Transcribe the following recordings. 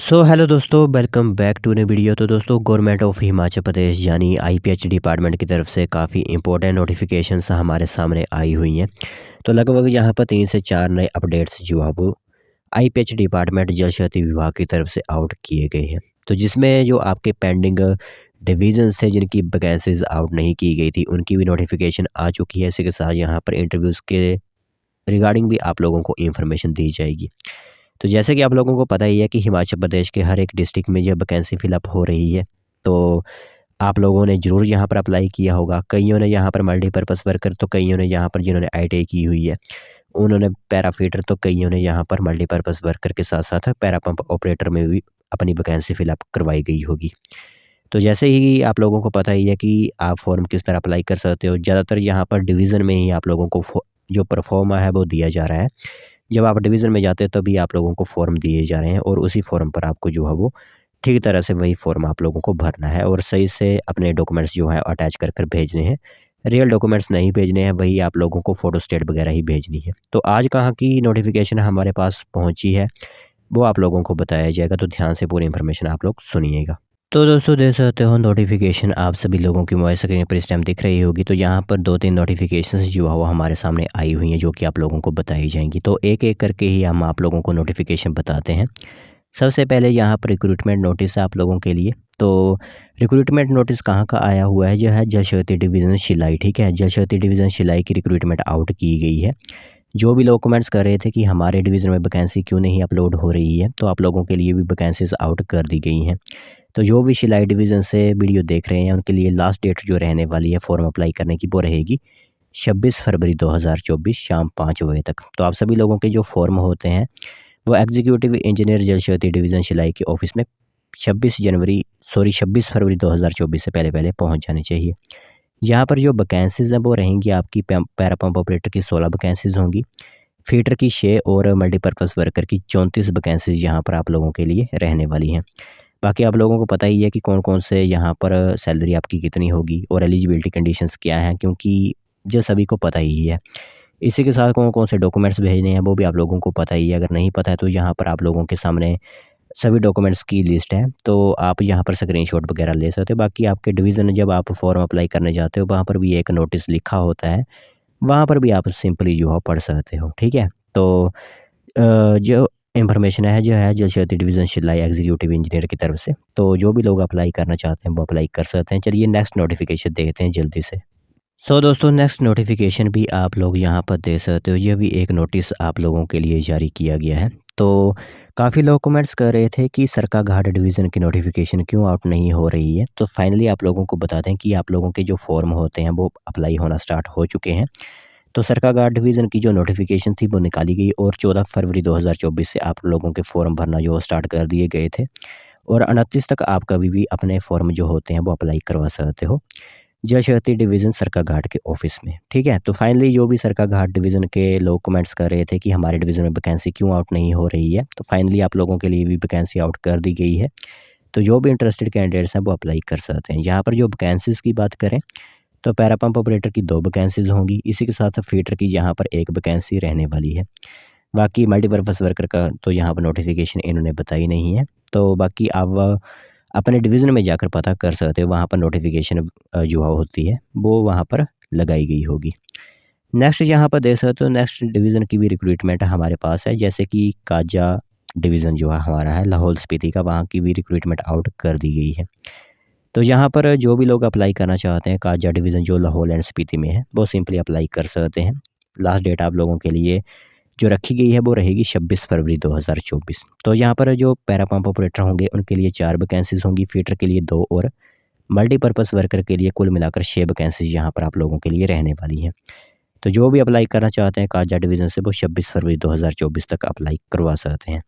Hello दोस्तों, welcome back to new video. तो दोस्तों, गवर्नमेंट ऑफ हिमाचल प्रदेश यानी आईपीएच डिपार्टमेंट की तरफ से काफ़ी इंपॉर्टेंट नोटिफिकेशंस हमारे सामने आई हुई हैं। तो लगभग यहाँ पर 3 से 4 नए अपडेट्स जो है वो आईपीएच डिपार्टमेंट जल शक्ति विभाग की तरफ से आउट किए गए हैं। तो जिसमें जो आपके पेंडिंग डिविजन्स थे जिनकी वैकेंसीज आउट नहीं की गई थी, उनकी भी नोटिफिकेशन आ चुकी है। इसी के साथ यहाँ पर इंटरव्यूज़ के रिगार्डिंग भी आप लोगों को इन्फॉर्मेशन दी जाएगी। तो जैसे कि आप लोगों को पता ही है कि हिमाचल प्रदेश के हर एक डिस्ट्रिक्ट में ये वैकेंसी फिलअप हो रही है। तो आप लोगों ने ज़रूर यहाँ पर अप्लाई किया होगा। कईयों ने यहाँ पर मल्टीपर्पज़ वर्कर, तो कईयों ने यहाँ पर जिन्होंने आईटीआई की हुई है, उन्होंने पैराफिटर, तो कईयों ने यहाँ पर मल्टीपर्पज़ वर्कर के साथ-साथ पैरा पंप ऑपरेटर में भी अपनी वैकेंसी फिलअप करवाई गई होगी। तो जैसे ही आप लोगों को पता ही है कि आप फ़ॉर्म किस तरह अप्लाई कर सकते हो। ज़्यादातर यहाँ पर डिवीज़न में ही आप लोगों को जो परफ़ॉर्मा है वो दिया जा रहा है। जब आप डिवीज़न में जाते हो तभी आप लोगों को फ़ॉर्म दिए जा रहे हैं और उसी फ़ॉर्म पर आपको जो है वो ठीक तरह से वही फ़ॉर्म आप लोगों को भरना है और सही से अपने डॉक्यूमेंट्स जो है अटैच कर कर भेजने हैं। रियल डॉक्यूमेंट्स नहीं भेजने हैं, वही आप लोगों को फ़ोटोस्टेट वगैरह ही भेजनी है। तो आज कहाँ की नोटिफ़िकेशन हमारे पास पहुँची है, वो आप लोगों को बताया जाएगा, तो ध्यान से पूरी इन्फॉर्मेशन आप लोग सुनिएगा। तो दोस्तों, देख सकते हो नोटिफ़िकेशन आप सभी लोगों की मोबाइल स्क्रीन पर इस टाइम दिख रही होगी। तो यहाँ पर 2-3 नोटिफ़िकेशंस जो है वो हमारे सामने आई हुई हैं, जो कि आप लोगों को बताई जाएँगी। तो एक-एक करके ही हम आप लोगों को नोटिफ़िकेशन बताते हैं। सबसे पहले यहाँ पर रिक्रूटमेंट नोटिस है आप लोगों के लिए। तो रिक्रूटमेंट नोटिस कहाँ का आया हुआ है, जो है जल शक्ति डिवीज़न शिलाई, ठीक है? जल शक्ति डिवीज़न शिलाई की रिक्रूटमेंट आउट की गई है। जो भी लोग कमेंट्स कर रहे थे कि हमारे डिवीज़न में वैकेंसी क्यों नहीं अपलोड हो रही है, तो आप लोगों के लिए भी वैकेंसीज़ आउट कर दी गई हैं। तो जो भी शिलाई डिवीज़न से वीडियो देख रहे हैं, उनके लिए लास्ट डेट जो रहने वाली है फ़ॉर्म अप्लाई करने की, वो रहेगी 26 फरवरी 2024 शाम 5 बजे तक। तो आप सभी लोगों के जो फ़ॉर्म होते हैं, वो एग्जीक्यूटिव इंजीनियर जल शक्ति डिवीज़न शिलाई के ऑफ़िस में 26 फरवरी 2024 से पहले-पहले पहुँच जाने चाहिए। यहाँ पर जो वैकेंसीज़ हैं वो रहेंगी आपकी पैरा पंप ऑपरेटर की 16 वैकेंसीज़ होंगी, फीटर की 6 और मल्टीपर्पज़ वर्कर की 34 वैकेंसीज़ यहाँ पर आप लोगों के लिए रहने वाली हैं। बाकी आप लोगों को पता ही है कि कौन-कौन से यहाँ पर सैलरी आपकी कितनी होगी और एलिजिबिलिटी कंडीशंस क्या हैं, क्योंकि जो सभी को पता ही है। इसी के साथ कौन-कौन से डॉक्यूमेंट्स भेजने हैं वो भी आप लोगों को पता ही है। अगर नहीं पता है तो यहाँ पर आप लोगों के सामने सभी डॉक्यूमेंट्स की लिस्ट है, तो आप यहाँ पर स्क्रीनशॉट वगैरह ले सकते हो। बाकी आपके डिवीज़न में जब आप फॉर्म अप्लाई करने जाते हो, वहाँ पर भी एक नोटिस लिखा होता है, वहाँ पर भी आप सिंपली जो है पढ़ सकते हो, ठीक है? तो जो इन्फॉर्मेशन है जो है जल शक्ति डिवीज़न शिलाई एग्जीक्यूटिव इंजीनियर की तरफ से। तो जो भी लोग अप्लाई करना चाहते हैं वो अप्लाई कर सकते हैं। चलिए नेक्स्ट नोटिफ़िकेशन देखते हैं जल्दी से। दोस्तों, नेक्स्ट नोटिफ़िकेशन भी आप लोग यहाँ पर देख सकते हो। ये भी एक नोटिस आप लोगों के लिए जारी किया गया है। तो काफ़ी लोग कमेंट्स कर रहे थे कि सरकाघाट डिवीज़न की नोटिफ़िकेशन क्यों आउट नहीं हो रही है। तो फाइनली आप लोगों को बता दें कि आप लोगों के जो फॉर्म होते हैं वो अप्लाई होना स्टार्ट हो चुके हैं। तो सरकाघाट डिवीज़न की जो नोटिफ़िकेशन थी वो निकाली गई और 14 फरवरी 2024 से आप लोगों के फॉर्म भरना जो स्टार्ट कर दिए गए थे और 29 तक आप कभी भी अपने फॉर्म जो होते हैं वो अप्लाई करवा सकते हो जल शक्ति डिवीज़न सरकाघाट के ऑफ़िस में, ठीक है? तो फाइनली जो भी सरकाघाट डिवीज़न के लोग कमेंट्स कर रहे थे कि हमारे डिवीज़न में वैकेंसी क्यों आउट नहीं हो रही है, तो फाइनली आप लोगों के लिए भी वैकेंसी आउट कर दी गई है। तो जो भी इंटरेस्टेड कैंडिडेट्स हैं वो अप्लाई कर सकते हैं। यहाँ पर जो वैकेंसीज़ की बात करें तो पैरा पंप ऑपरेटर की 2 वैकेंसीज़ होंगी, इसी के साथ फीटर की यहाँ पर 1 वैकेंसी रहने वाली है। बाकी मल्टीपर्पज़ वर्कर का तो यहाँ पर नोटिफ़िकेशन इन्होंने बताई नहीं है। तो बाकी आप अपने डिवीज़न में जाकर पता कर सकते हो, वहाँ पर नोटिफ़िकेशन जो होती है वो वहाँ पर लगाई गई होगी। नेक्स्ट यहाँ पर देख सकते हो, नेक्स्ट डिवीज़न की भी रिक्रूटमेंट हमारे पास है, जैसे कि काजा डिवीज़न जो है हमारा है लाहौल स्पीति का, वहाँ की भी रिक्रूटमेंट आउट कर दी गई है। तो यहाँ पर जो भी लोग अप्लाई करना चाहते हैं काजा डिवीज़न जो लाहौल एंड स्पीति में है, वो सिंपली अप्लाई कर सकते हैं। लास्ट डेट आप लोगों के लिए जो रखी गई है वो रहेगी 26 फरवरी 2024। तो यहाँ पर जो पैरा पंप ऑपरेटर होंगे उनके लिए 4 वैकेंसीज़ होंगी, फीटर के लिए 2 और मल्टीपर्पज़ वर्कर के लिए कुल मिलाकर 6 वैकेंसीज़ यहाँ पर आप लोगों के लिए रहने वाली हैं। तो जो भी अप्लाई करना चाहते हैं काजा डिवीज़न से वो 26 फरवरी 2024 तक अप्लाई करवा सकते हैं।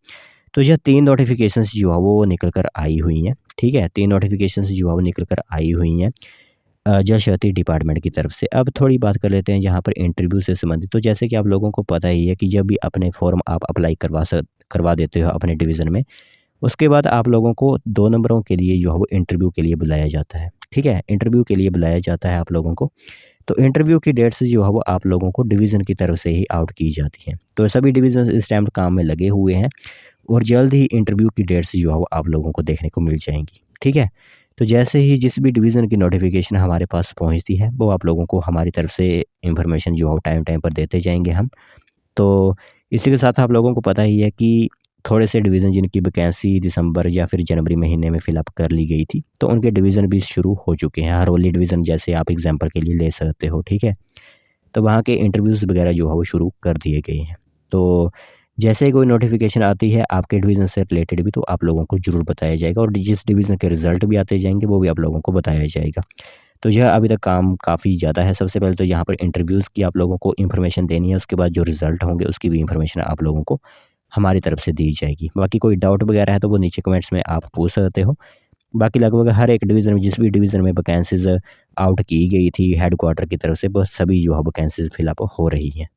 तो यह 3 नोटिफ़िकेशंस जो है वो निकल कर आई हुई हैं, ठीक है? 3 नोटिफ़िकेशंस जो है वो निकल कर आई हुई हैं जल शक्ति डिपार्टमेंट की तरफ से। अब थोड़ी बात कर लेते हैं यहाँ पर इंटरव्यू से संबंधित। तो जैसे कि आप लोगों को पता ही है कि जब भी अपने फॉर्म आप अप्लाई करवा देते हो अपने डिवीज़न में, उसके बाद आप लोगों को 2 नंबरों के लिए जो है वो इंटरव्यू के लिए बुलाया जाता है, ठीक है? इंटरव्यू के लिए बुलाया जाता है आप लोगों को। तो इंटरव्यू की डेट्स जो है वो आप लोगों को डिवीज़न की तरफ से ही आउट की जाती हैं। तो सभी डिवीज़न्स इस टाइम काम में लगे हुए हैं और जल्द ही इंटरव्यू की डेट्स जो है वो आप लोगों को देखने को मिल जाएंगी। ठीक है, तो जैसे ही जिस भी डिवीज़न की नोटिफिकेशन हमारे पास पहुंचती है वो आप लोगों को हमारी तरफ से इंफॉर्मेशन जो है टाइम टाइम पर देते जाएंगे हम। तो इसी के साथ आप लोगों को पता ही है कि थोड़े से डिवीज़न जिनकी वैकेंसी दिसंबर या फिर जनवरी महीने में फिलअप कर ली गई थी, तो उनके डिवीज़न भी शुरू हो चुके हैं। हरोली डिवीज़न जैसे आप एग्जांपल के लिए ले सकते हो, ठीक है? तो वहाँ के इंटरव्यूज़ वगैरह जो है वो शुरू कर दिए गए हैं। तो जैसे ही कोई नोटिफ़िकेशन आती है आपके डिवीज़न से रिलेटेड भी, तो आप लोगों को ज़रूर बताया जाएगा और जिस डिवीज़न के रिज़ल्ट भी आते जाएँगे वो भी आप लोगों को बताया जाएगा। तो यह अभी तक काम काफ़ी ज़्यादा है। सबसे पहले तो यहाँ पर इंटरव्यूज़ की आप लोगों को इन्फॉर्मेशन देनी है, उसके बाद जो रिज़ल्ट होंगे उसकी भी इन्फॉर्मेशन आप लोगों को हमारी तरफ से दी जाएगी। बाकी कोई डाउट वगैरह है तो वो नीचे कमेंट्स में आप पूछ सकते हो। बाकी लगभग हर एक डिवीज़न में, जिस भी डिवीज़न में वैकेंसीज़ आउट की गई थी हेडक्वार्टर की तरफ से, वो सभी जो है वैकेंसीज़ फिल अप हो रही हैं।